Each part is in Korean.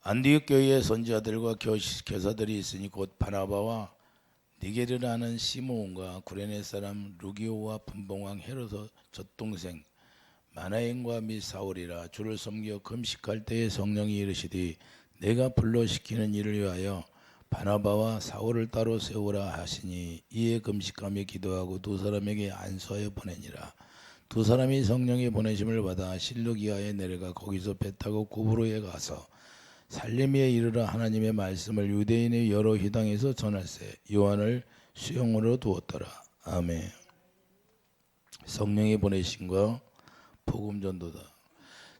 안디옥 교회의 선지자들과 교사들이 있으니 곧 바나바와 니게르라는 시므온과 구레네 사람 루기오와 분봉왕 헤롯의 젖동생 마나엔과 및 사울이라. 주를 섬겨 금식할 때에 성령이 이르시되 내가 불러시키는 일을 위하여 바나바와 사울을 따로 세우라 하시니 이에 금식하며 기도하고 두 사람에게 안수하여 보내니라. 두 사람이 성령의 보내심을 받아 실루기아에 내려가 거기서 배 타고 구브로에 가서 살림에 이르러 하나님의 말씀을 유대인의 여러 회당에서 전할세 요한을 수용으로 두었더라. 아멘. 성령의 보내심과 복음 전도다.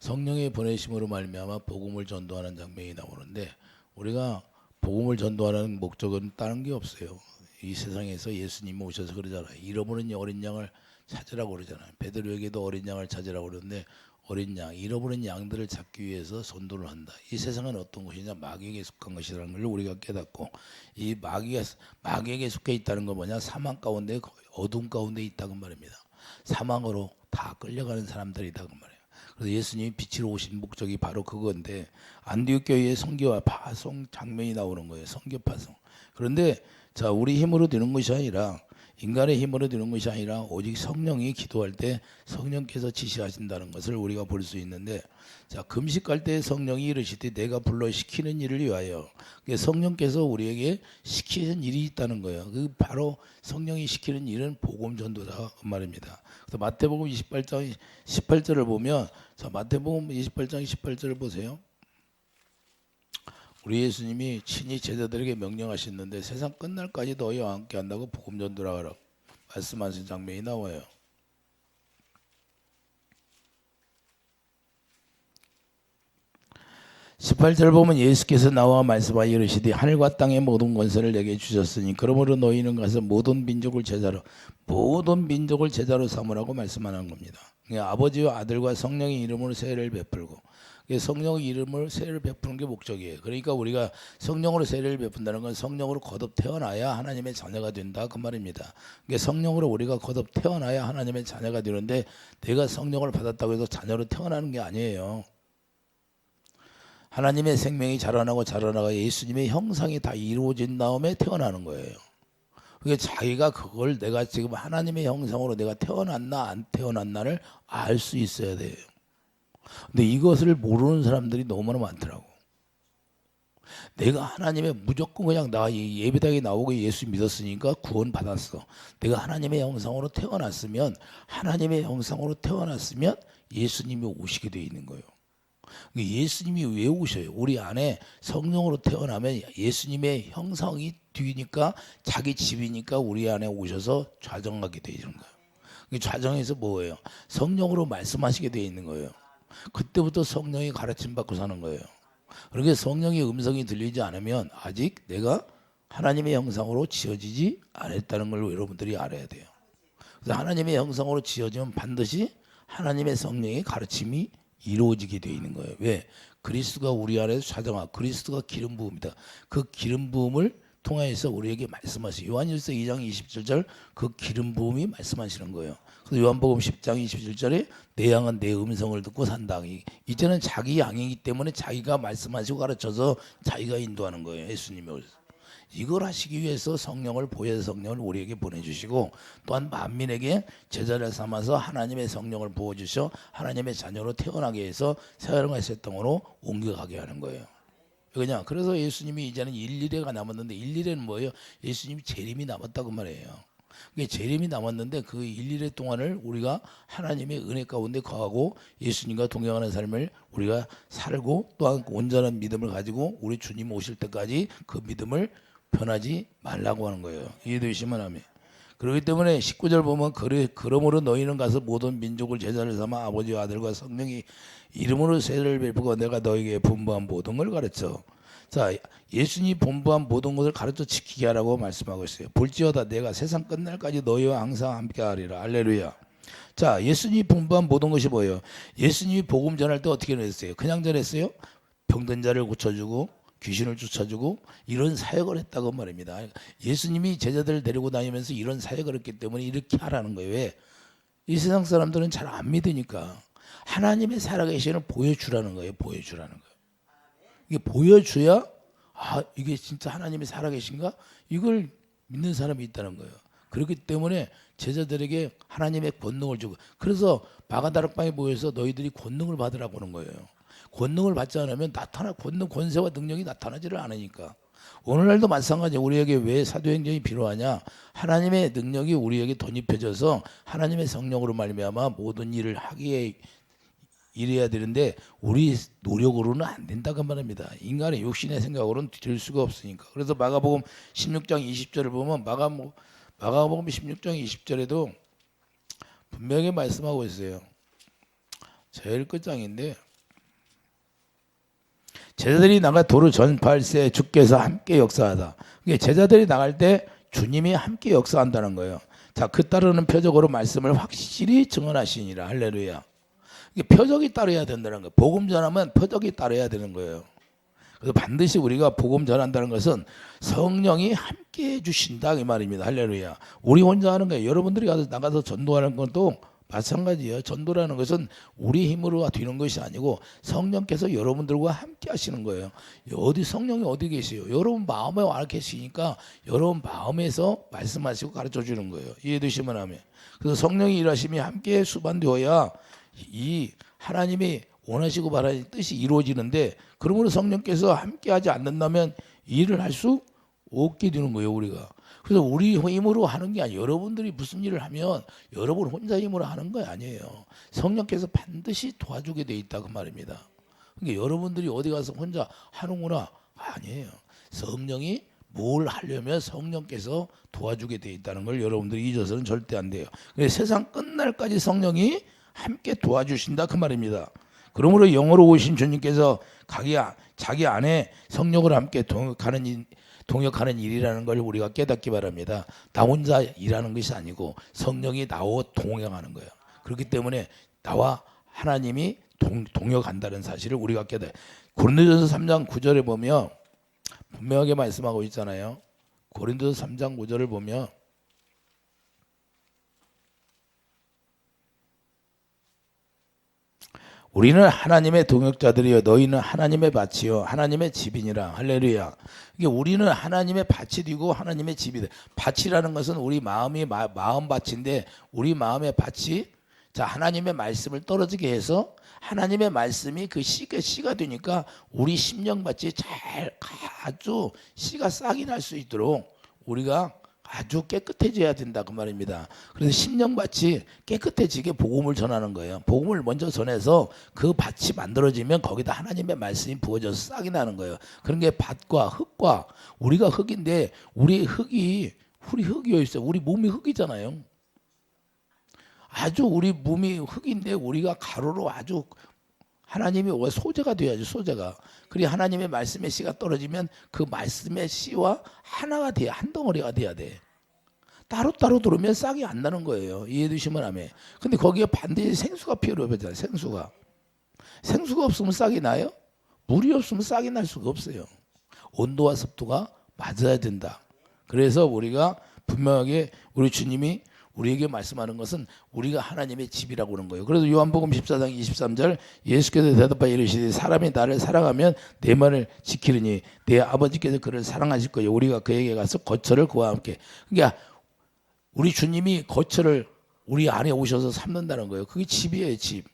성령의 보내심으로 말미암아 복음을 전도하는 장면이 나오는데, 우리가 복음을 전도하는 목적은 다른 게 없어요. 이 세상에서 예수님이 오셔서 그러잖아요. 잃어버린 어린 양을 찾으라고 그러잖아요. 베드로에게도 어린 양을 찾으라고 그러는데, 어린 양, 잃어버린 양들을 찾기 위해서 전도를 한다. 이 세상은 어떤 것이냐? 마귀에게 속한 것이라는 걸 우리가 깨닫고, 이 마귀에게 속해 있다는 건 뭐냐? 사망 가운데, 어둠 가운데 있다고 말입니다. 사망으로 다 끌려가는 사람들이다 그 말이에요. 그래서 예수님이 빛으로 오신 목적이 바로 그건데, 안디옥 교회의 선교와 파송 장면이 나오는 거예요. 선교 파송. 그런데 자, 우리 힘으로 되는 것이 아니라, 인간의 힘으로 되는 것이 아니라 오직 성령이 기도할 때 성령께서 지시하신다는 것을 우리가 볼 수 있는데, 자, 금식할 때 성령이 이르시되 내가 불러 시키는 일을 위하여, 성령께서 우리에게 시키는 일이 있다는 거예요. 그 바로 성령이 시키는 일은 복음 전도다 그 말입니다. 그래서 마태복음 28장 18절을 보면, 자, 마태복음 28장 18절을 보세요. 우리 예수님이 친히 제자들에게 명령하셨는데 세상 끝날까지 너희와 함께 한다고 복음 전도라 하라 말씀하신 장면이 나와요. (18절) 보면 예수께서 나와 말씀하여 이르시되 하늘과 땅의 모든 권세를 내게 주셨으니 그러므로 너희는 가서 모든 민족을 제자로 삼으라고 말씀하는 겁니다. 그러니까 아버지와 아들과 성령의 이름으로 세례를 베풀고, 성령의 이름으로 세례를 베푸는 게 목적이에요. 그러니까 우리가 성령으로 세례를 베푼다는 건 성령으로 거듭 태어나야 하나님의 자녀가 된다 그 말입니다. 그러니까 성령으로 우리가 거듭 태어나야 하나님의 자녀가 되는데, 내가 성령을 받았다고 해서 자녀로 태어나는 게 아니에요. 하나님의 생명이 자라나가 예수님의 형상이 다 이루어진 다음에 태어나는 거예요. 그게 자기가 그걸 내가 지금 하나님의 형상으로 내가 태어났나 안 태어났나를 알 수 있어야 돼요. 근데 이것을 모르는 사람들이 너무나 많더라고. 내가 하나님의 무조건 그냥 나 예배당에 나오고 예수 믿었으니까 구원 받았어. 내가 하나님의 형상으로 태어났으면 예수님이 오시게 돼 있는 거예요. 예수님이 왜 오셔요? 우리 안에 성령으로 태어나면 예수님의 형상이 뒤니까, 자기 집이니까 우리 안에 오셔서 좌정하게 되어 있는 거예요. 좌정에서 뭐예요? 성령으로 말씀하시게 되어 있는 거예요. 그때부터 성령이 가르침 받고 사는 거예요. 그러니까 성령의 음성이 들리지 않으면 아직 내가 하나님의 형상으로 지어지지 않았다는 걸 여러분들이 알아야 돼요. 그래서 하나님의 형상으로 지어지면 반드시 하나님의 성령의 가르침이 이루어지게 되어 있는 거예요. 왜? 그리스도가 우리 안에서 좌정하고, 그리스도가 기름 부음이다. 그 기름 부음을 통해서 우리에게 말씀하시죠. 요한일서 2장 27절 그 기름 부음이 말씀하시는 거예요. 그래서 요한복음 10장 27절에 내 양은 내 음성을 듣고 산다. 이제는 자기 양이기 때문에 자기가 말씀하시고 가르쳐서 자기가 인도하는 거예요. 예수님이 오셔서. 이걸 하시기 위해서 보혜사 성령을 우리에게 보내주시고, 또한 만민에게 제자를 삼아서 하나님의 성령을 부어주셔 하나님의 자녀로 태어나게 해서 새하늘과 새 땅으로 옮겨가게 하는 거예요. 그래서 예수님이 이제는 1일회가 남았는데, 1일회는 뭐예요? 예수님이 재림이 남았다고 말해요. 재림이 남았는데 그 1일회 동안을 우리가 하나님의 은혜 가운데 거하고 예수님과 동행하는 삶을 우리가 살고, 또한 온전한 믿음을 가지고 우리 주님 오실 때까지 그 믿음을 변하지 말라고 하는 거예요. 이해되시면 아멘. 그렇기 때문에 19절 보면 그러므로 너희는 가서 모든 민족을 제자를 삼아 아버지와 아들과 성령의 이름으로 세례를 베푸고 내가 너희에게 분부한 모든 걸 가르쳐. 자, 예수님이 분부한 모든 것을 가르쳐 지키게 하라고 말씀하고 있어요. 볼지어다 내가 세상 끝날까지 너희와 항상 함께 하리라. 할렐루야. 자, 예수님이 분부한 모든 것이 뭐예요? 예수님이 복음 전할 때 어떻게 했어요? 그냥 전했어요? 병든 자를 고쳐주고 귀신을 쫓아주고 이런 사역을 했다고 말입니다. 예수님이 제자들을 데리고 다니면서 이런 사역을 했기 때문에 이렇게 하라는 거예요. 왜? 이 세상 사람들은 잘 안 믿으니까 하나님의 살아계시는 보여주라는 거예요. 보여주라는 거예요. 이게 보여줘야 이게 진짜 하나님이 살아계신가? 이걸 믿는 사람이 있다는 거예요. 그렇기 때문에 제자들에게 하나님의 권능을 주고, 그래서 마가다락방에 모여서 너희들이 권능을 받으라고 하는 거예요. 권능을 받지 않으면 권능, 권세와 능력이 나타나지를 않으니까. 오늘날도 마찬가지. 우리에게 왜 사도행전이 필요하냐? 하나님의 능력이 우리에게 덧입혀져서 하나님의 성령으로 말미암아 모든 일을 하기에 이래야 되는데 우리 노력으로는 안 된다고 말합니다. 인간의 욕심의 생각으로는 될 수가 없으니까. 그래서 마가복음 16장 20절을 보면 마가복음 16장 20절에도 분명히 말씀하고 있어요. 제일 끝장인데, 제자들이 나가 도로 전파할새 주께서 함께 역사하다. 제자들이 나갈 때 주님이 함께 역사한다는 거예요. 자, 그 따르는 표적으로 말씀을 확실히 증언하시니라. 할렐루야. 표적이 따라야 된다는 거예요. 복음 전하면 표적이 따라야 되는 거예요. 그래서 반드시 우리가 복음 전한다는 것은 성령이 함께 해주신다 이 말입니다. 할렐루야. 우리 혼자 하는 거예요. 여러분들이 나가서 전도하는 것도 마찬가지예요. 전도라는 것은 우리 힘으로 되는 것이 아니고 성령께서 여러분들과 함께 하시는 거예요. 성령이 어디 계세요? 여러분 마음에 와 계시니까 여러분 마음에서 말씀하시고 가르쳐 주는 거예요. 이해되시면 하면. 그래서 성령이 일하심이 함께 수반되어야 이 하나님이 원하시고 바라는 뜻이 이루어지는데, 그러므로 성령께서 함께하지 않는다면 일을 할 수 없게 되는 거예요. 우리가. 그래서 우리 힘으로 하는 게 아니에요. 여러분들이 무슨 일을 하면 여러분 혼자 힘으로 하는 거 아니에요. 성령께서 반드시 도와주게 돼 있다 그 말입니다. 그러니까 여러분들이 어디 가서 혼자 하는구나 아니에요. 성령이 뭘 하려면 성령께서 도와주게 돼 있다는 걸 여러분들이 잊어서는 절대 안 돼요. 그래서 세상 끝날까지 성령이 함께 도와주신다 그 말입니다. 그러므로 영으로 오신 주님께서 자기 안에 성령으로 함께 동역하는 일이라는 걸 우리가 깨닫기 바랍니다. 나 혼자 일하는 것이 아니고 성령이 나와 동역하는 거예요. 그렇기 때문에 나와 하나님이 동역한다는 사실을 우리가 깨달아요. 고린도전서 3장 9절에 보면 분명하게 말씀하고 있잖아요. 고린도전서 3장 9절을 보면 우리는 하나님의 동역자들이여 너희는 하나님의 밭이요 하나님의 집이니라. 할렐루야. 이게 우리는 하나님의 밭이 되고 하나님의 집이 돼. 밭이라는 것은 우리 마음이 마음 밭인데, 우리 마음의 밭이 하나님의 말씀을 떨어지게 해서 하나님의 말씀이 그 씨가 되니까 우리 심령밭이 아주 씨가 싹이 날 수 있도록 우리가 아주 깨끗해져야 된다 그 말입니다. 그래서 심령밭이 깨끗해지게 복음을 전하는 거예요. 복음을 먼저 전해서 그 밭이 만들어지면 거기다 하나님의 말씀이 부어져서 싹이 나는 거예요. 그런 게 밭과 흙과, 우리가 흙인데 우리 흙이어 있어요. 우리 몸이 흙이잖아요. 아주 우리 몸이 흙인데 우리가 가루로 아주 하나님이 소재가 돼야죠. 소재가. 그리고 하나님의 말씀의 씨가 떨어지면 그 말씀의 씨와 하나가 돼야, 한 덩어리가 돼야 돼. 따로따로 들으면 싹이 안 나는 거예요. 이해되시면 아멘. 근데 거기에 반드시 생수가 필요하잖아요. 생수가 없으면 싹이 나요? 물이 없으면 싹이 날 수가 없어요. 온도와 습도가 맞아야 된다. 그래서 우리가 분명하게 우리 주님이 우리에게 말씀하는 것은 우리가 하나님의 집이라고 하는 거예요. 그래서 요한복음 14장 23절 예수께서 대답하여 이르시되 사람이 나를 사랑하면 내 말을 지키리니 내 아버지께서 그를 사랑하실 거예요. 우리가 그에게 가서 거처를 그와 함께. 그러니까 우리 주님이 거처를 우리 안에 오셔서 삼는다는 거예요. 그게 집이에요. 집.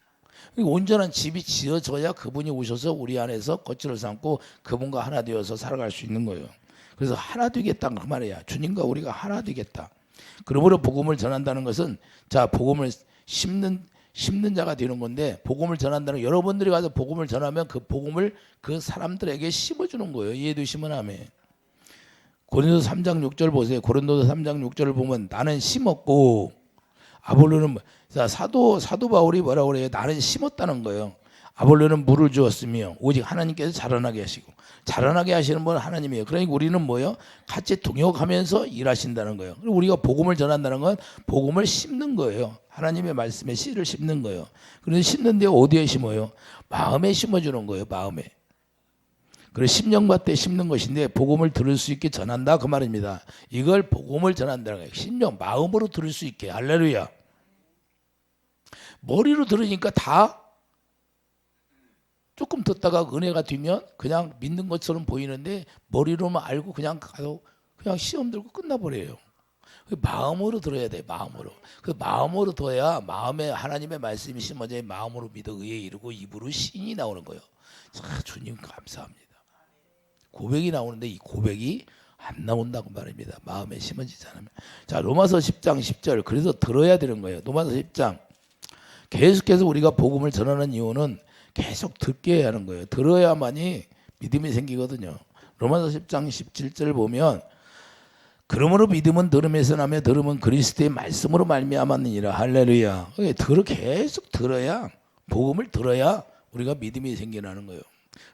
온전한 집이 지어져야 그분이 오셔서 우리 안에서 거처를 삼고 그분과 하나 되어서 살아갈 수 있는 거예요. 그래서 하나 되겠다 그 말이야. 주님과 우리가 하나 되겠다. 그러므로 복음을 전한다는 것은 복음을 심는 자가 되는 건데, 복음을 전한다는, 여러분들이 가서 복음을 전하면 그 복음을 그 사람들에게 심어주는 거예요. 이해되시면 아멘. 고린도서 3장 6절 보세요. 고린도서 3장 6절을 보면 나는 심었고 아볼로는, 사도 바울이 뭐라고 그래요? 나는 심었다는 거예요. 아볼로는 물을 주었으며 오직 하나님께서 자라나게 하시고, 자라나게 하시는 분은 하나님이에요. 그러니까 우리는 뭐예요? 같이 동역하면서 일하신다는 거예요. 그리고 우리가 복음을 전한다는 건 복음을 심는 거예요. 하나님의 말씀에 씨를 심는 거예요. 그래서 심는데 어디에 심어요? 마음에 심어주는 거예요. 마음에. 그래서 심령밭에 심는 것인데 복음을 들을 수 있게 전한다 그 말입니다. 이걸 복음을 전한다는 거예요. 심령, 마음으로 들을 수 있게. 할렐루야. 머리로 들으니까 다 조금 듣다가 은혜가 뒤면 그냥 믿는 것처럼 보이는데 머리로만 알고 그냥 가도 그냥 시험 들고 끝나버려요. 마음으로 들어야 돼. 마음으로. 그 마음으로 둬야 마음에 하나님의 말씀이 심어져 마음으로 믿어 의에 이르고 입으로 신이 나오는 거예요. 자, 주님 감사합니다. 고백이 나오는데 이 고백이 안 나온다고 말입니다. 마음에 심어지지 않으면. 자, 로마서 10장 10절. 그래서 들어야 되는 거예요. 로마서 10장. 계속해서 우리가 복음을 전하는 이유는 계속 듣게 해야 하는 거예요. 들어야만이 믿음이 생기거든요. 로마서 10장 17절 보면 그러므로 믿음은 들음에서 나며 들음은 그리스도의 말씀으로 말미암았느니라. 할렐루야. 계속 들어야, 복음을 들어야 우리가 믿음이 생겨나는 거예요.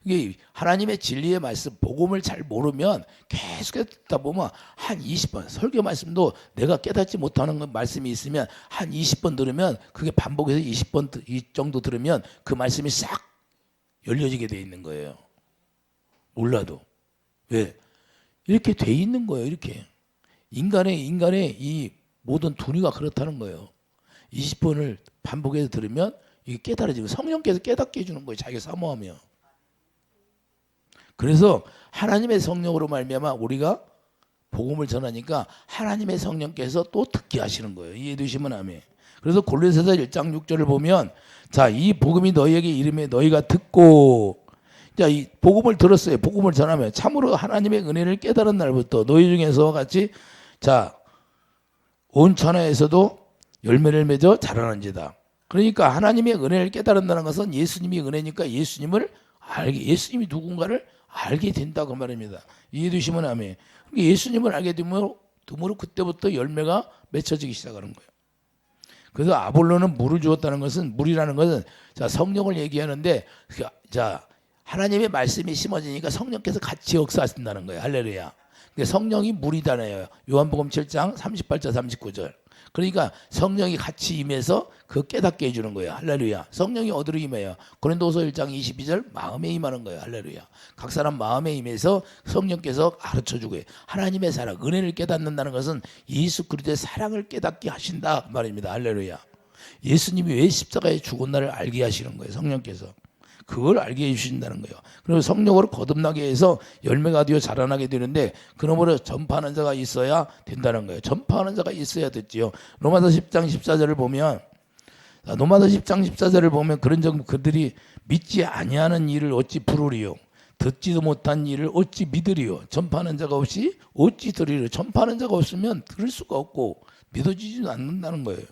이게 하나님의 진리의 말씀, 복음을 잘 모르면 계속 듣다 보면 한 20번, 설교 말씀도 내가 깨닫지 못하는 말씀이 있으면 한 20번 들으면 그게 반복해서 20번 이 정도 들으면 그 말씀이 싹 열려지게 돼 있는 거예요. 몰라도. 왜? 이렇게 돼 있는 거예요. 이렇게. 인간의 이 모든 두뇌가 그렇다는 거예요. 20번을 반복해서 들으면 이게 깨달아지고 성령께서 깨닫게 해주는 거예요. 자기가 사모하며. 그래서 하나님의 성령으로 말미암아 우리가 복음을 전하니까 하나님의 성령께서 또 듣게 하시는 거예요. 이해되시면 아멘. 그래서 골로새서 1장 6절을 보면 자, 이 복음이 너희에게 이름에 너희가 듣고 자, 이 복음을 들었어요. 복음을 전하면 참으로 하나님의 은혜를 깨달은 날부터 너희 중에서와 같이 자, 온 천하에서도 열매를 맺어 자라는지다. 그러니까 하나님의 은혜를 깨달은다는 것은 예수님이 은혜니까 예수님을 알게, 예수님이 누군가를 알게 된다고 말입니다. 이해되시면 아멘. 예수님을 알게 되므로 그때부터 열매가 맺혀지기 시작하는 거예요. 그래서 아볼로는 물을 주었다는 것은, 물이라는 것은 자, 성령을 얘기하는데 자, 하나님의 말씀이 심어지니까 성령께서 같이 역사하신다는 거예요. 할렐루야. 성령이 물이잖아요. 요한복음 7장 38절 39절. 그러니까 성령이 같이 임해서 그 깨닫게 해주는 거예요. 할렐루야. 성령이 어디로 임해요? 고린도서 1장 22절 마음에 임하는 거예요. 할렐루야. 각 사람 마음에 임해서 성령께서 가르쳐주고 하나님의 사랑, 은혜를 깨닫는다는 것은 예수 그리스도의 사랑을 깨닫게 하신다 말입니다. 할렐루야. 예수님이 왜 십자가에 죽은 날을 알게 하시는 거예요. 성령께서. 그걸 알게 해주신다는 거예요. 그리고 성령으로 거듭나게 해서 열매가 되어 자라나게 되는데 그러므로 전파하는 자가 있어야 된다는 거예요. 전파하는 자가 있어야 됐지요. 로마서 10장 14절을 보면 로마서 10장 14절을 보면 그런 적 그들이 믿지 아니하는 일을 어찌 부르리요. 듣지도 못한 일을 어찌 믿으리요. 전파하는 자가 없이 어찌 들으리요. 전파하는 자가 없으면 들을 수가 없고 믿어지지도 않는다는 거예요.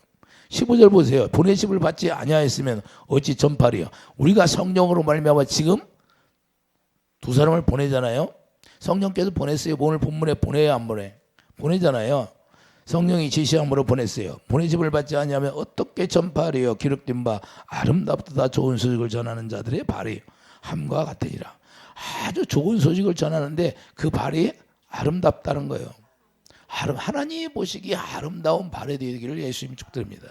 15절 보세요. 보내심을 받지 아니하였으면 어찌 전파리요. 우리가 성령으로 말미암아 지금 두 사람을 보내잖아요. 성령께서 보냈어요. 오늘 본문에 보내야 안 보내? 보내잖아요. 성령이 지시함으로 보냈어요. 보내심을 받지 아니하면 어떻게 전파리요. 기록된 바 아름답다 좋은 소식을 전하는 자들의 발이 함과 같으니라. 아주 좋은 소식을 전하는데 그 발이 아름답다는 거예요. 하나님이 보시기에 아름다운 발이 되기를 예수님 축드립니다.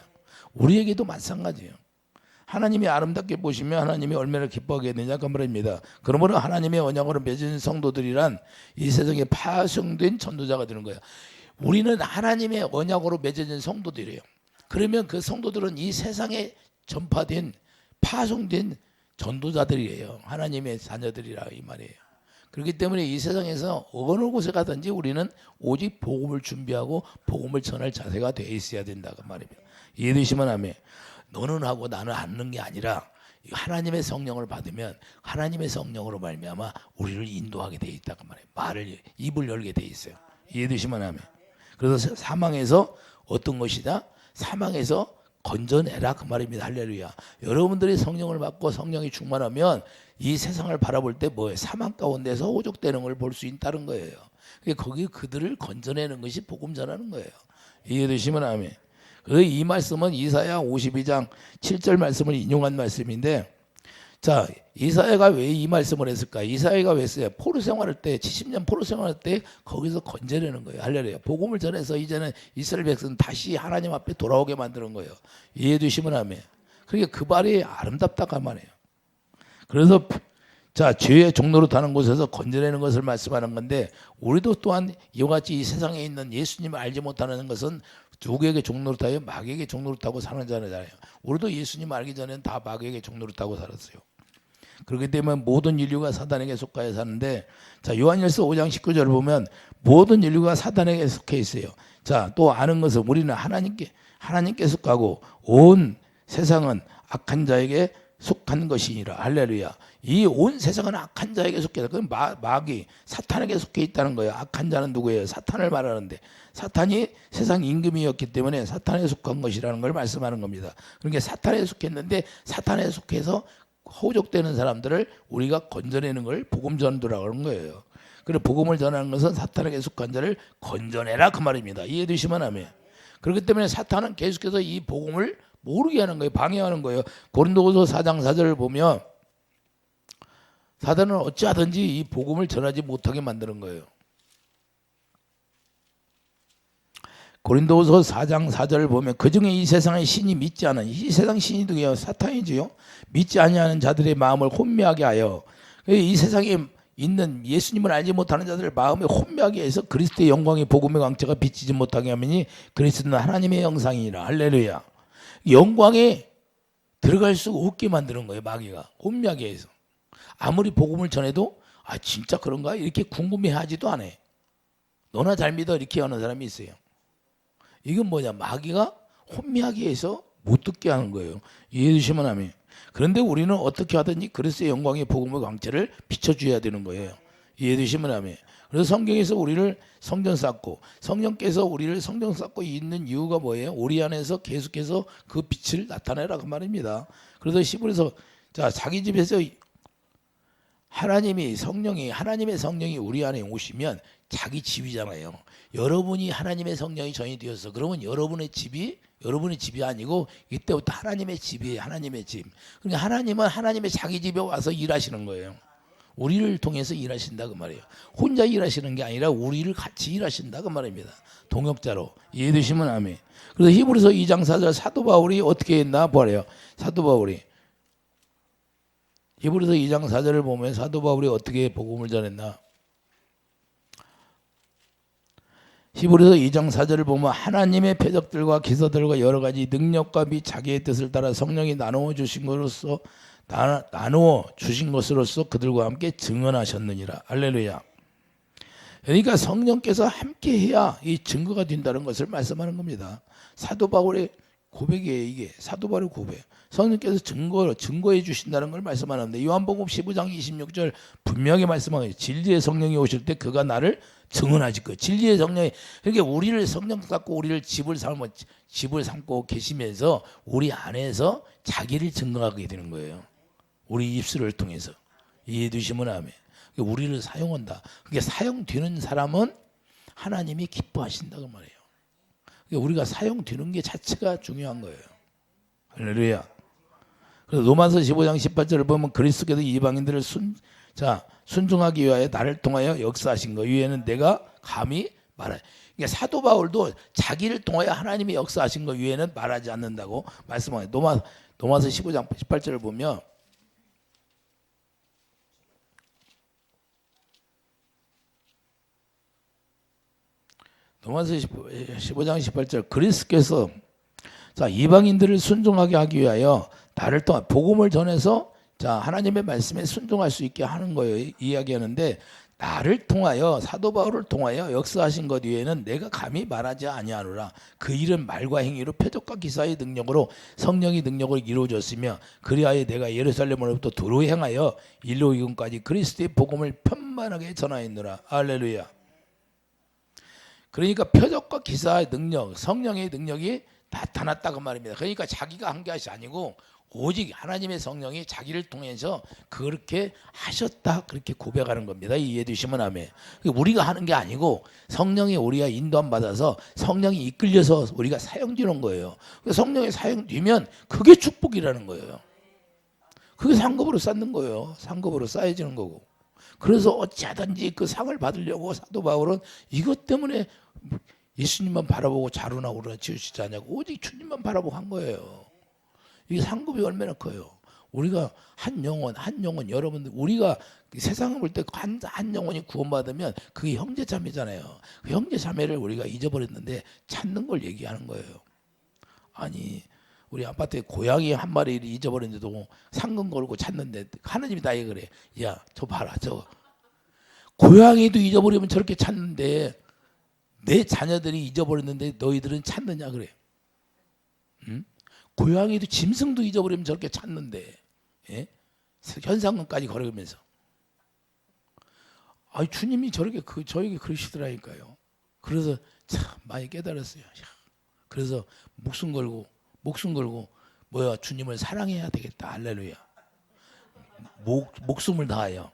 우리에게도 마찬가지예요. 하나님이 아름답게 보시면 하나님이 얼마나 기뻐하게 되냐 그 말입니다. 그러므로 하나님의 언약으로 맺은 성도들이란 이 세상에 파송된 전도자가 되는 거예요. 우리는 하나님의 언약으로 맺어진 성도들이에요. 그러면 그 성도들은 이 세상에 전파된 파송된 전도자들이에요. 하나님의 자녀들이라 이 말이에요. 그렇기 때문에 이 세상에서 어느 곳에 가든지 우리는 오직 복음을 준비하고 복음을 전할 자세가 돼 있어야 된다 그 말입니다. 이해되시면 아멘. 너는 하고 나는 않는 게 아니라 하나님의 성령을 받으면 하나님의 성령으로 말미암아 우리를 인도하게 돼 있다 그 말이에요. 입을 열게 돼 있어요. 이해되시면 아멘. 그래서 사망에서 어떤 것이다? 사망에서 건져내라 그 말입니다. 할렐루야. 여러분들이 성령을 받고 성령이 충만하면 이 세상을 바라볼 때 뭐예요? 사망 가운데서 호족되는 걸 볼 수 있다는 거예요. 거기 그들을 건져내는 것이 복음 전하는 거예요. 이해되시면 아멘. 이 말씀은 이사야 52장 7절 말씀을 인용한 말씀인데 자, 이사야가 왜 이 말씀을 했을까? 이사야가 왜 했어요? 포로 생활할 때 70년 포로 생활할 때 거기서 건져내는 거예요. 할렐루야. 복음을 전해서 이제는 이스라엘 백성은 다시 하나님 앞에 돌아오게 만드는 거예요. 이해되시면 아멘. 그러니까 그 발이 아름답다고 말이에요. 그래서 자, 죄의 종로로 타는 곳에서 건져내는 것을 말씀하는 건데 우리도 또한 이와 같이 이 세상에 있는 예수님을 알지 못하는 것은 누구에게 종로로 타요? 마귀에게 종로로 타고 사는 자잖아요. 우리도 예수님 알기 전에는 다 마귀에게 종로로 타고 살았어요. 그렇기 때문에 모든 인류가 사단에게 속하여 사는데, 자, 요한일서 5장 19절을 보면 모든 인류가 사단에게 속해 있어요. 자, 또 아는 것은 우리는 하나님께 속하고 온 세상은 악한 자에게 속한 것이니라. 할렐루야. 이 온 세상은 악한 자에게 속해 있다. 그건 마귀 사탄에게 속해 있다는 거예요. 악한 자는 누구예요? 사탄을 말하는데, 사탄이 세상 임금이었기 때문에 사탄에 속한 것이라는 걸 말씀하는 겁니다. 그러니까 사탄에 속했는데, 사탄에 속해서 호족되는 사람들을 우리가 건져내는 걸 복음 전도라고 하는 거예요. 그래, 복음을 전하는 것은 사탄에게 속한 자를 건져내라, 그 말입니다. 이해되시면 아멘. 그렇기 때문에 사탄은 계속해서 이 복음을 모르게 하는 거예요. 방해하는 거예요. 고린도후서 4장 4절을 보면 사단은 어찌하든지 이 복음을 전하지 못하게 만드는 거예요. 고린도후서 4장 4절을 보면 그중에 이 세상의 신이 믿지 않은, 이 세상 신이 누구예요? 사탄이지요. 믿지 아니하는 자들의 마음을 혼미하게 하여, 이 세상에 있는 예수님을 알지 못하는 자들의 마음에 혼미하게 해서 그리스도의 영광의 복음의 광채가 비치지 못하게 하면이 그리스도는 하나님의 형상이니라. 할렐루야. 영광에 들어갈 수 없게 만드는 거예요. 마귀가 혼미하게 해서. 아무리 복음을 전해도 아 진짜 그런가? 이렇게 궁금해하지도 않아요. 너나 잘 믿어 이렇게 하는 사람이 있어요. 이건 뭐냐? 마귀가 혼미하게 해서 못 듣게 하는 거예요. 이해해 주시면 아멘. 그런데 우리는 어떻게 하든지 그리스도의 영광의 복음의 광채를 비춰줘야 되는 거예요. 이해해 주시면 아멘. 그래서 성경에서 우리를 성전 쌓고, 성령께서 우리를 성전 쌓고 있는 이유가 뭐예요? 우리 안에서 계속해서 그 빛을 나타내라, 그 말입니다. 그래서 시부에서 자, 자기 집에서 하나님의 성령이 우리 안에 오시면 자기 집이잖아요. 여러분이 하나님의 성령이 전이 되어서 그러면 여러분의 집이 아니고 이때부터 하나님의 집이에요. 하나님의 집. 그러니까 하나님은 하나님의 자기 집에 와서 일하시는 거예요. 우리를 통해서 일하신다, 그 말이에요. 혼자 일하시는 게 아니라 우리를 같이 일하신다, 그 말입니다. 동역자로. 이해되시면 아멘. 그래서 히브리서 2장 4절 사도 바울이 어떻게 했나 보래요. 사도 바울이 히브리서 2장 4절을 보면 사도 바울이 어떻게 복음을 전했나. 히브리서 2장 4절을 보면 하나님의 표적들과 기사들과 여러 가지 능력과 및 자기의 뜻을 따라 성령이 나누어 주신 것으로서 그들과 함께 증언하셨느니라. 할렐루야. 그러니까 성령께서 함께 해야 이 증거가 된다는 것을 말씀하는 겁니다. 사도 바울의 고백이에요. 이게 사도 바울의 고백. 성령께서 증거해 주신다는 걸 말씀하는데 요한복음 15장 26절 분명히 말씀하고 진리의 성령이 오실 때 그가 나를 증언하실 거예요. 진리의 성령이, 그러니까 우리를 성령 갖고 우리를 집을 삼고 계시면서 우리 안에서 자기를 증거하게 되는 거예요. 우리 입술을 통해서. 이해해 주시면 아멘. 우리를 사용한다. 그게 사용되는 사람은 하나님이 기뻐하신다고 말해요. 우리가 사용되는 게 자체가 중요한 거예요. 할렐루야. 그래서 로마서 15장 18절을 보면 그리스도께서 이방인들을 순종하기 위하여 나를 통하여 역사하신 것 위에는 내가 감히 말해. 그러니까 사도 바울도 자기를 통하여 하나님이 역사하신 것 위에는 말하지 않는다고 말씀하요. 로마서 15장 18절을 보면 로마서 15장 18절 그리스도께서 이방인들을 순종하게 하기 위하여 나를 통해 복음을 전해서 하나님의 말씀에 순종할 수 있게 하는 거예요. 이야기하는데 나를 통하여 사도 바울을 통하여 역사하신 것 위에는 내가 감히 말하지 아니하노라. 그 일은 말과 행위로 표적과 기사의 능력으로 성령의 능력을 이루어졌으며 그리하여 내가 예루살렘으로부터 도로 행하여 일로 이금까지 그리스도의 복음을 편만하게 전하였노라. 할렐루야. 그러니까 표적과 기사의 능력, 성령의 능력이 나타났다고 말입니다. 그러니까 자기가 한 것이 아니고 오직 하나님의 성령이 자기를 통해서 그렇게 하셨다, 그렇게 고백하는 겁니다. 이해해 주시면 아멘. 우리가 하는 게 아니고 성령이 우리가 인도함 받아서 성령이 이끌려서 우리가 사용되는 거예요. 성령이 사용되면 그게 축복이라는 거예요. 그게 상급으로 쌓는 거예요. 상급으로 쌓여지는 거고. 그래서 어찌하든지 그 상을 받으려고 사도 바울은 이것 때문에 예수님만 바라보고 자루나 오르나 지으시지 않냐고 오직 주님만 바라보고 한 거예요. 이게 상급이 얼마나 커요. 우리가 한 영혼 여러분들 우리가 세상을 볼 때 한 영혼이 구원받으면 그게 형제자매잖아요. 그 형제자매를 우리가 잊어버렸는데 찾는 걸 얘기하는 거예요. 아니 우리 아파트에 고양이 한 마리를 잊어버렸는데도 상금 걸고 찾는데 하나님이 나에게 그래. 야, 저 봐라. 저 고양이도 잊어버리면 저렇게 찾는데 내 자녀들이 잊어버렸는데 너희들은 찾느냐 그래. 응? 고양이도 짐승도 잊어버리면 저렇게 찾는데 예? 현상금까지 걸으면서 주님이 저렇게 저에게 그러시더라니까요. 그래서 참 많이 깨달았어요. 그래서 목숨 걸고 주님을 사랑해야 되겠다. 할렐루야. 목숨을 다하여.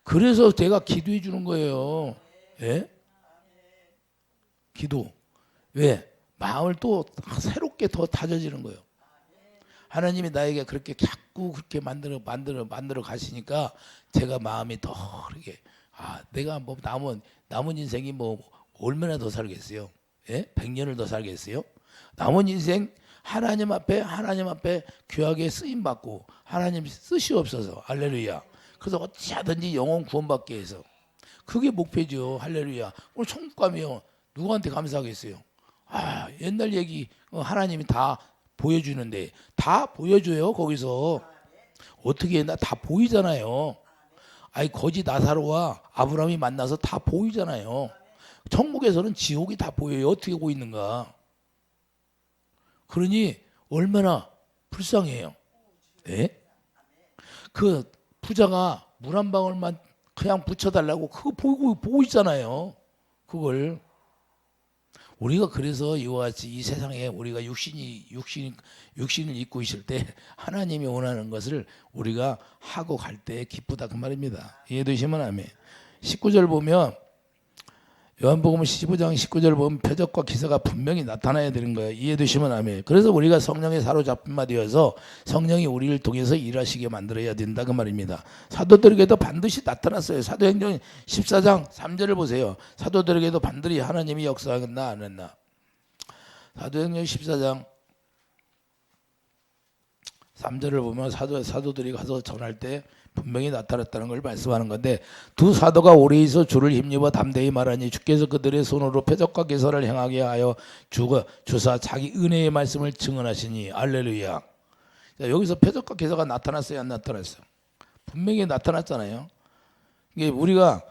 그래서 내가 기도해 주는 거예요. 예? 기도. 왜? 마음을 또 새롭게 더 다져지는 거예요. 하나님이 나에게 그렇게 자꾸 그렇게 만들어 가시니까 제가 마음이 더 그렇게 내가 뭐 남은 인생이 뭐 얼마나 더 살겠어요? 예? 100년을 더 살겠어요? 남은 인생 하나님 앞에 귀하게 쓰임 받고 하나님 쓰시옵소서. 할렐루야. 그래서 어찌하든지 영혼 구원받게 해서 그게 목표죠. 할렐루야. 오늘 천국 가면 누구한테 감사하겠어요? 옛날 얘기 하나님이 다 보여주는데 다 보여줘요. 거기서 어떻게 했나 다 보이잖아요. 거지 나사로와 아브라함이 만나서 다 보이잖아요. 천국에서는 지옥이 다 보여요. 어떻게 보이는가. 그러니 얼마나 불쌍해요. 네? 그 부자가 물 한 방울만 그냥 붙여달라고 그거 보고 있잖아요. 그걸 우리가 그래서 이와 같이 이 세상에 우리가 육신을 입고 있을 때 하나님이 원하는 것을 우리가 하고 갈 때 기쁘다 그 말입니다. 이해되시면 아멘. 19절 보면 요한복음 15장 19절 보면 표적과 기사가 분명히 나타나야 되는 거예요. 이해되시면 아멘. 그래서 우리가 성령에 사로잡힌 바 되어서 성령이 우리를 통해서 일하시게 만들어야 된다 그 말입니다. 사도들에게도 반드시 나타났어요. 사도행전 14장 3절을 보세요. 사도들에게도 반드시 하나님이 역사하겠나 안 했나. 사도행전 14장 3절을 보면 사도들이 가서 전할 때 분명히 나타났다는 걸 말씀하는 건데 두 사도가 오래 있어 주를 힘입어 담대히 말하니 주께서 그들의 손으로 표적과 기사를 행하게 하여 주사 자기 은혜의 말씀을 증언하시니. 할렐루야. 자, 여기서 표적과 기사가 나타났어요 안 나타났어요? 분명히 나타났잖아요. 이게 우리가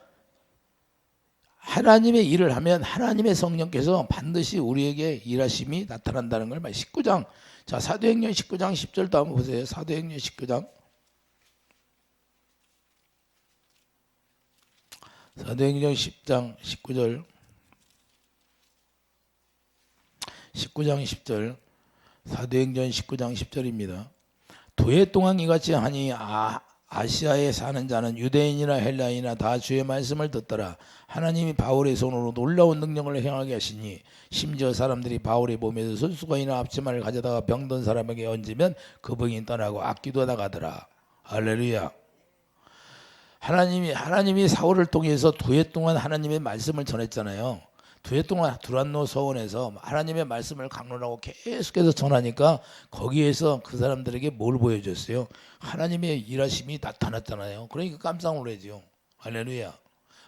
하나님의 일을 하면 하나님의 성령께서 반드시 우리에게 일하심이 나타난다는 걸 19장 자 사도행전 19장 10절도 한번 보세요. 사도행전 19장 사도행전 10장 19절 19장 10절 사도행전 19장 10절입니다. 도해 동안 이같이 하니 아시아에 사는 자는 유대인이나 헬라인이나 다 주의 말씀을 듣더라. 하나님이 바울의 손으로 놀라운 능력을 행하게 하시니 심지어 사람들이 바울의 몸에서 손수건이나 앞치마를 가져다가 병든 사람에게 얹으면 그 병이 떠나고 악기도 나가더라. 할렐루야. 하나님이 사울을 통해서 2해 동안 하나님의 말씀을 전했잖아요. 2해 동안 두란노 서원에서 하나님의 말씀을 강론하고 계속해서 전하니까 거기에서 그 사람들에게 뭘 보여줬어요? 하나님의 일하심이 나타났잖아요. 그러니까 깜짝 놀라죠. 할렐루야.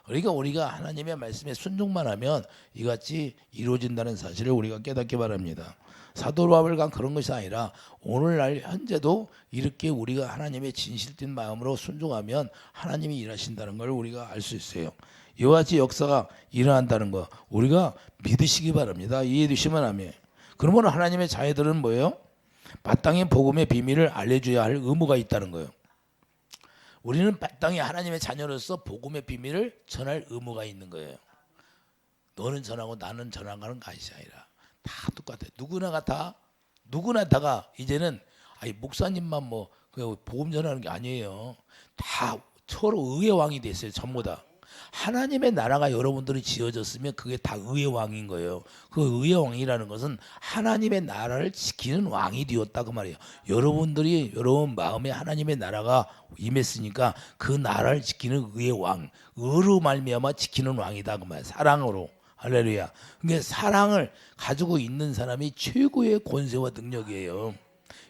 그러니까 우리가 하나님의 말씀에 순종만 하면 이같이 이루어진다는 사실을 우리가 깨닫기 바랍니다. 사도 바울과 그런 것이 아니라 오늘날 현재도 이렇게 우리가 하나님의 진실된 마음으로 순종하면 하나님이 일하신다는 걸 우리가 알 수 있어요. 이와 같이 역사가 일어난다는 거 우리가 믿으시기 바랍니다. 이해해 주시면 아멘. 그러면 하나님의 자녀들은 뭐예요? 마땅히 복음의 비밀을 알려줘야 할 의무가 있다는 거예요. 우리는 마땅히 하나님의 자녀로서 복음의 비밀을 전할 의무가 있는 거예요. 너는 전하고 나는 전하는 것이 아니라 다 똑같아요. 누구나 다가 이제는 목사님만 뭐 복음 전하는 게 아니에요. 다 서로 의의 왕이 됐어요. 전부 다. 하나님의 나라가 여러분들이 지어졌으면 그게 다 의의 왕인 거예요. 그 의의 왕이라는 것은 하나님의 나라를 지키는 왕이 되었다 그 말이에요. 여러분들이 여러분 마음에 하나님의 나라가 임했으니까 그 나라를 지키는 의의 왕, 의로 말미암아 지키는 왕이다 그 말이에요. 사랑으로. 할렐루야. 그러니까 사랑을 가지고 있는 사람이 최고의 권세와 능력이에요.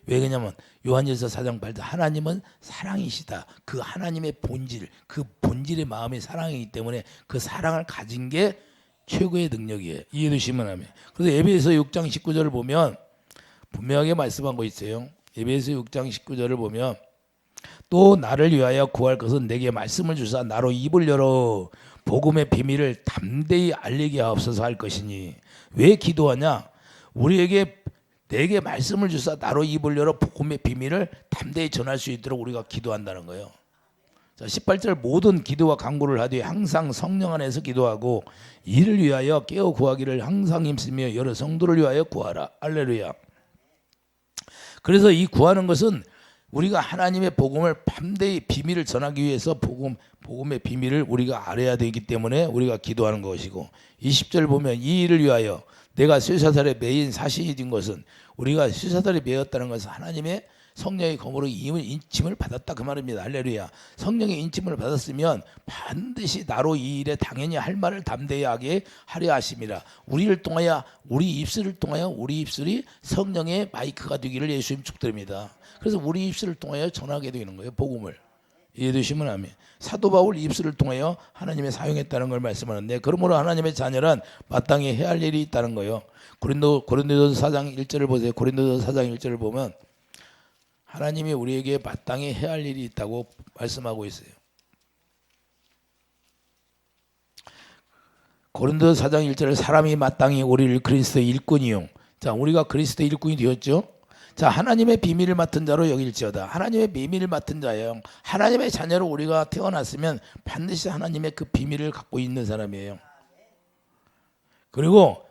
왜 그러냐면 요한일서 4장 8절 하나님은 사랑이시다. 그 하나님의 본질, 그 본질의 마음이 사랑이기 때문에 그 사랑을 가진 게 최고의 능력이에요. 이해되시면 하면. 그래서 에베소 6장 19절을 보면 분명하게 말씀한 거 있어요. 에베소 6장 19절을 보면 또 나를 위하여 구할 것은 내게 말씀을 주사 나로 입을 열어 복음의 비밀을 담대히 알리게 하옵소서 할 것이니. 왜 기도하냐? 우리에게 내게 말씀을 주사 나로 입을 열어 복음의 비밀을 담대히 전할 수 있도록 우리가 기도한다는 거예요. 자, 18절 모든 기도와 간구를 하되 항상 성령 안에서 기도하고 이를 위하여 깨어 구하기를 항상 힘쓰며 여러 성도를 위하여 구하라. 할렐루야. 그래서 이 구하는 것은 우리가 하나님의 복음을 담대히 비밀을 전하기 위해서 복음의 비밀을 우리가 알아야 되기 때문에 우리가 기도하는 것이고, 20절 보면 이 일을 위하여 내가 쇠사슬에 매인 사신이 된 것은, 우리가 쇠사슬에 매였다는 것은 하나님의 성령의 검으로 인침을 받았다 그 말입니다. 할렐루야. 성령의 인침을 받았으면 반드시 나로 이 일에 당연히 할 말을 담대히 하게 하려 하심이라. 우리를 통하여, 우리 입술을 통하여 우리 입술이 성령의 마이크가 되기를 예수님 축드립니다. 그래서 우리 입술을 통하여 전하게 되는 거예요, 복음을. 이해되시면 아멘. 사도 바울 입술을 통하여 하나님의 사용했다는 걸 말씀하는데, 그러므로 하나님의 자녀란 마땅히 해야 할 일이 있다는 거예요. 고린도서 4장 1절을 보세요. 고린도서 4장 1절을 보면 하나님이 우리에게 마땅히 해야 할 일이 있다고 말씀하고 있어요. 고린도서 4장 1절에 사람이 마땅히 우리를 그리스도의 일꾼이요. 자, 우리가 그리스도의 일꾼이 되었죠. 자, 하나님의 비밀을 맡은 자로 여길지어다. 하나님의 비밀을 맡은 자예요. 하나님의 자녀로 우리가 태어났으면 반드시 하나님의 그 비밀을 갖고 있는 사람이에요. 그리고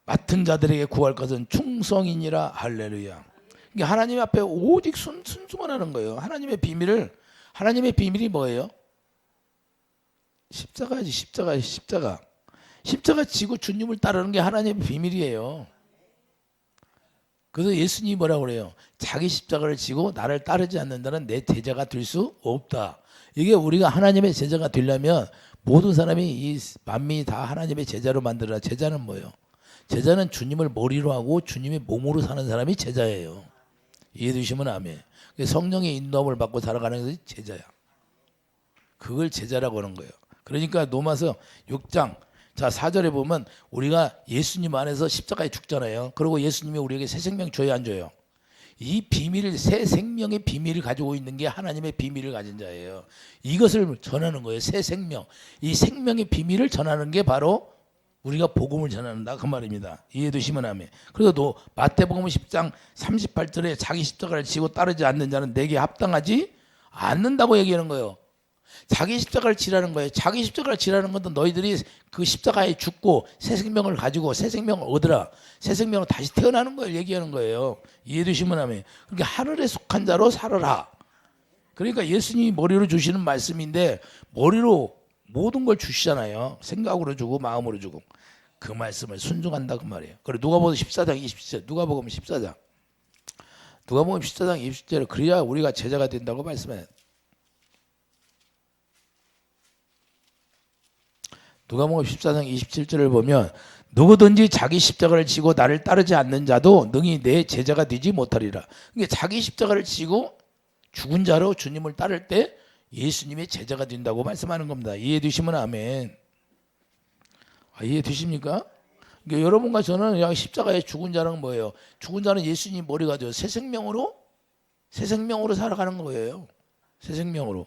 맡은 자들에게 구할 것은 충성이니라. 할렐루야. 그러니까 하나님 앞에 오직 순종만 하는 거예요. 하나님의 비밀이 뭐예요? 십자가지. 십자가 지고 주님을 따르는 게 하나님의 비밀이에요. 그래서 예수님이 뭐라고 그래요? 자기 십자가를 지고 나를 따르지 않는다는 내 제자가 될 수 없다. 이게 우리가 하나님의 제자가 되려면 모든 사람이 이 만민이 다 하나님의 제자로 만들어라. 제자는 뭐예요? 제자는 주님을 머리로 하고 주님의 몸으로 사는 사람이 제자예요. 이해되시면 아멘. 성령의 인도함을 받고 살아가는 것이 제자야. 그걸 제자라고 하는 거예요. 그러니까 로마서 6장 자 4절에 보면 우리가 예수님 안에서 십자가에 죽잖아요. 그리고 예수님이 우리에게 새 생명 줘야 안 줘요? 이 비밀을, 새 생명의 비밀을 가지고 있는 게 하나님의 비밀을 가진 자예요. 이것을 전하는 거예요. 새 생명. 이 생명의 비밀을 전하는 게 바로 우리가 복음을 전한다 그 말입니다. 이해되시면 아멘. 그래서 또 마태복음 10장 38절에 자기 십자가를 지고 따르지 않는 자는 내게 합당하지 않는다고 얘기하는 거예요. 자기 십자가를 지라는 거예요. 자기 십자가를 지라는 것도 너희들이 그 십자가에 죽고 새 생명을 가지고 새 생명을 얻으라. 새 생명을 다시 태어나는 걸 얘기하는 거예요. 이해되시면 아멘. 그러니까 하늘에 속한 자로 살아라. 그러니까 예수님이 머리로 주시는 말씀인데 마음으로 모든 걸 주시잖아요. 생각으로 주고 마음으로 주고. 그 말씀을 순종한다 그 말이에요. 그리고 누가복음 14장 20절. 누가복음 14장 20절에 그래야 우리가 제자가 된다고 말씀해요. 누가복음 14장 27절을 보면 누구든지 자기 십자가를 지고 나를 따르지 않는 자도 능히 내 제자가 되지 못하리라. 그러니까 자기 십자가를 지고 죽은 자로 주님을 따를 때 예수님의 제자가 된다고 말씀하는 겁니다. 이해되시면 아멘. 이해되십니까? 그러니까 여러분과 저는 그냥 십자가에 죽은 자는 뭐예요? 죽은 자는 예수님 머리가 돼요. 새 생명으로 살아가는 거예요. 새 생명으로.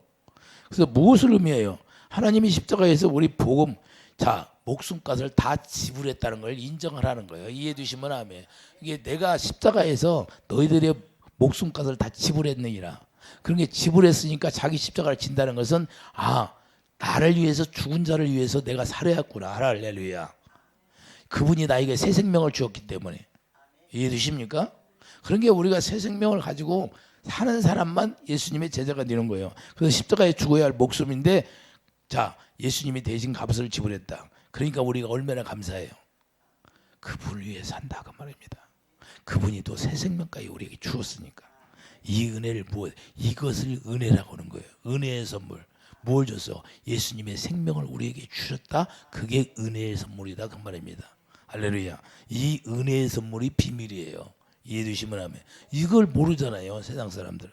그래서 무엇을 의미해요? 하나님이 십자가에서 우리 복음, 자 목숨값을 다 지불했다는 걸 인정하라는 거예요. 이해되시면 아멘. 이게 내가 십자가에서 너희들의 목숨값을 다 지불했느니라. 그런 게 지불했으니까 자기 십자가를 진다는 것은 나를 위해서 죽은 자를 위해서 내가 살아야구나. 할렐루야. 그분이 나에게 새 생명을 주었기 때문에. 이해되십니까? 그런 게 우리가 새 생명을 가지고 사는 사람만 예수님의 제자가 되는 거예요. 그래서 십자가에 죽어야 할 목숨인데 자 예수님이 대신 값을 지불했다. 그러니까 우리가 얼마나 감사해요. 그분을 위해 산다 그 말입니다. 그분이 또 새 생명까지 우리에게 주었으니까. 이 은혜를 이것을 은혜라고 하는 거예요. 은혜의 선물. 뭘 줬어? 예수님의 생명을 우리에게 주셨다. 그게 은혜의 선물이다 그 말입니다. 할렐루야. 이 은혜의 선물이 비밀이에요. 이해되시면 하면 이걸 모르잖아요 세상 사람들.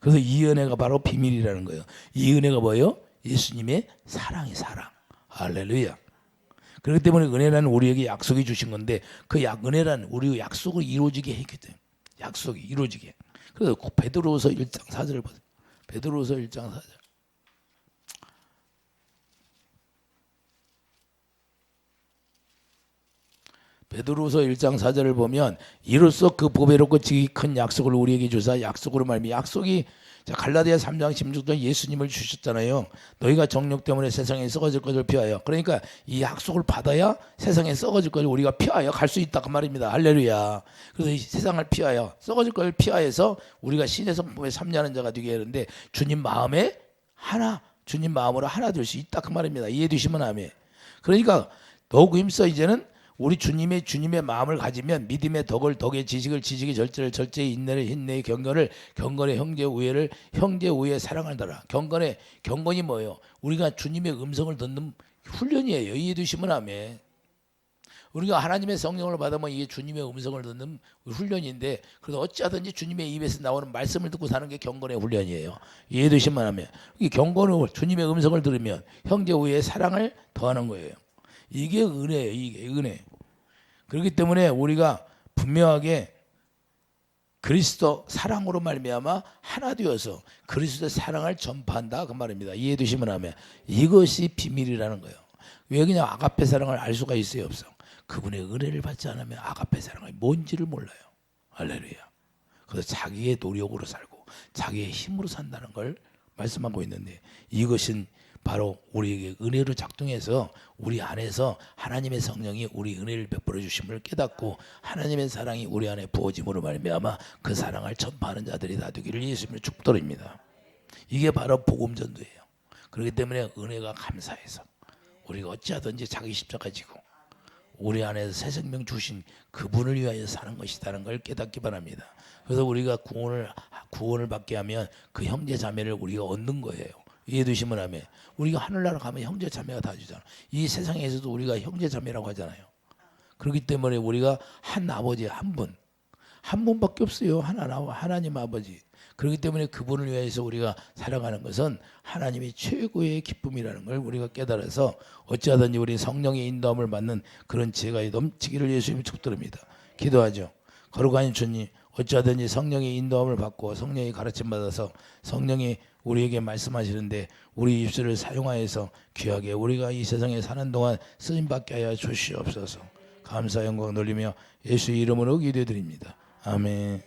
그래서 이 은혜가 바로 비밀이라는 거예요. 이 은혜가 뭐예요? 예수님의 사랑이 사랑. 할렐루야. 그렇기 때문에 은혜라는 우리에게 약속이 주신 건데 그 은혜라는 우리 약속을 이루어지게 했기 때문에 약속이 이루어지게. 그래서 꼭 베드로후서 1장 4절을 보세요. 베드로후서 1장 4절. 베드로후서 1장 4절을 보면 이로써 그 보배롭고 지극히 큰 약속을 우리에게 주사 약속으로 말미 약속이 갈라디아 3장 16절 예수님을 주셨잖아요. 너희가 정욕 때문에 세상에 썩어질 것을 피하여. 그러니까 이 약속을 받아야 세상에 썩어질 것을 우리가 피하여 갈 수 있다 그 말입니다. 할렐루야. 그래서 이 세상을 피하여 썩어질 것을 피하여서 우리가 신의 성품에 참여하는 자가 되게 하는데 주님 마음에 하나, 주님 마음으로 하나 될 수 있다 그 말입니다. 이해해 주시면 아멘. 그러니까 더욱 힘써 이제는 우리 주님의 마음을 가지면 믿음의 덕을 덕의 지식을 지식의 절제를 절제의 인내를 인내의 경건을 경건의 형제 우애를 형제 우애의 사랑을 따라. 경건이 뭐예요? 우리가 주님의 음성을 듣는 훈련이에요. 이해해 주시면 아멘. 우리가 하나님의 성령을 받으면 이게 주님의 음성을 듣는 훈련인데 그래서 어찌하든지 주님의 입에서 나오는 말씀을 듣고 사는 게 경건의 훈련이에요. 이해해 주시면 아멘. 이 경건은 주님의 음성을 들으면 형제 우애의 사랑을 더하는 거예요. 이게 은혜예요. 이게 은혜. 그렇기 때문에 우리가 분명하게 그리스도 사랑으로 말미암아 하나 되어서 그리스도의 사랑을 전파한다 그 말입니다. 이해해 주시면 하면 이것이 비밀이라는 거예요. 왜 그냥 아가페 사랑을 알 수가 있어요? 없어. 그분의 은혜를 받지 않으면 아가페 사랑이 뭔지를 몰라요. 할렐루야. 그래서 자기의 노력으로 살고 자기의 힘으로 산다는 걸 말씀하고 있는데 이것은 바로 우리에게 은혜로 작동해서 우리 안에서 하나님의 성령이 우리 은혜를 베풀어 주심을 깨닫고 하나님의 사랑이 우리 안에 부어짐으로 말미암아 그 사랑을 전파하는 자들이 다 되기를 예수님을 축복드립니다. 이게 바로 복음 전도예요. 그렇기 때문에 은혜가 감사해서 우리가 어찌하든지 자기 십자가 지고 우리 안에서 새 생명 주신 그분을 위하여 사는 것이라는 걸 깨닫기 바랍니다. 그래서 우리가 구원을 받게 하면 그 형제 자매를 우리가 얻는 거예요. 이해해 두시면 하면 우리가 하늘나라 가면 형제 자매가 다 주잖아. 이 세상에서도 우리가 형제 자매라고 하잖아요. 그렇기 때문에 우리가 한 아버지 한 분밖에 없어요. 하나님 아버지. 그렇기 때문에 그분을 위해서 우리가 살아가는 것은 하나님이 최고의 기쁨이라는 걸 우리가 깨달아서 어찌하든지 우리 성령의 인도함을 받는 그런 지혜가 넘치기를 예수님이 축복드립니다. 기도하죠. 거룩하신 주님, 어찌하든지 성령의 인도함을 받고 성령의 가르침 받아서 성령이 우리에게 말씀하시는데 우리 입술을 사용하여서 귀하게 우리가 이 세상에 사는 동안 쓰임받게 하여 주시옵소서. 감사 영광 돌리며 예수의 이름으로 기도드립니다. 아멘.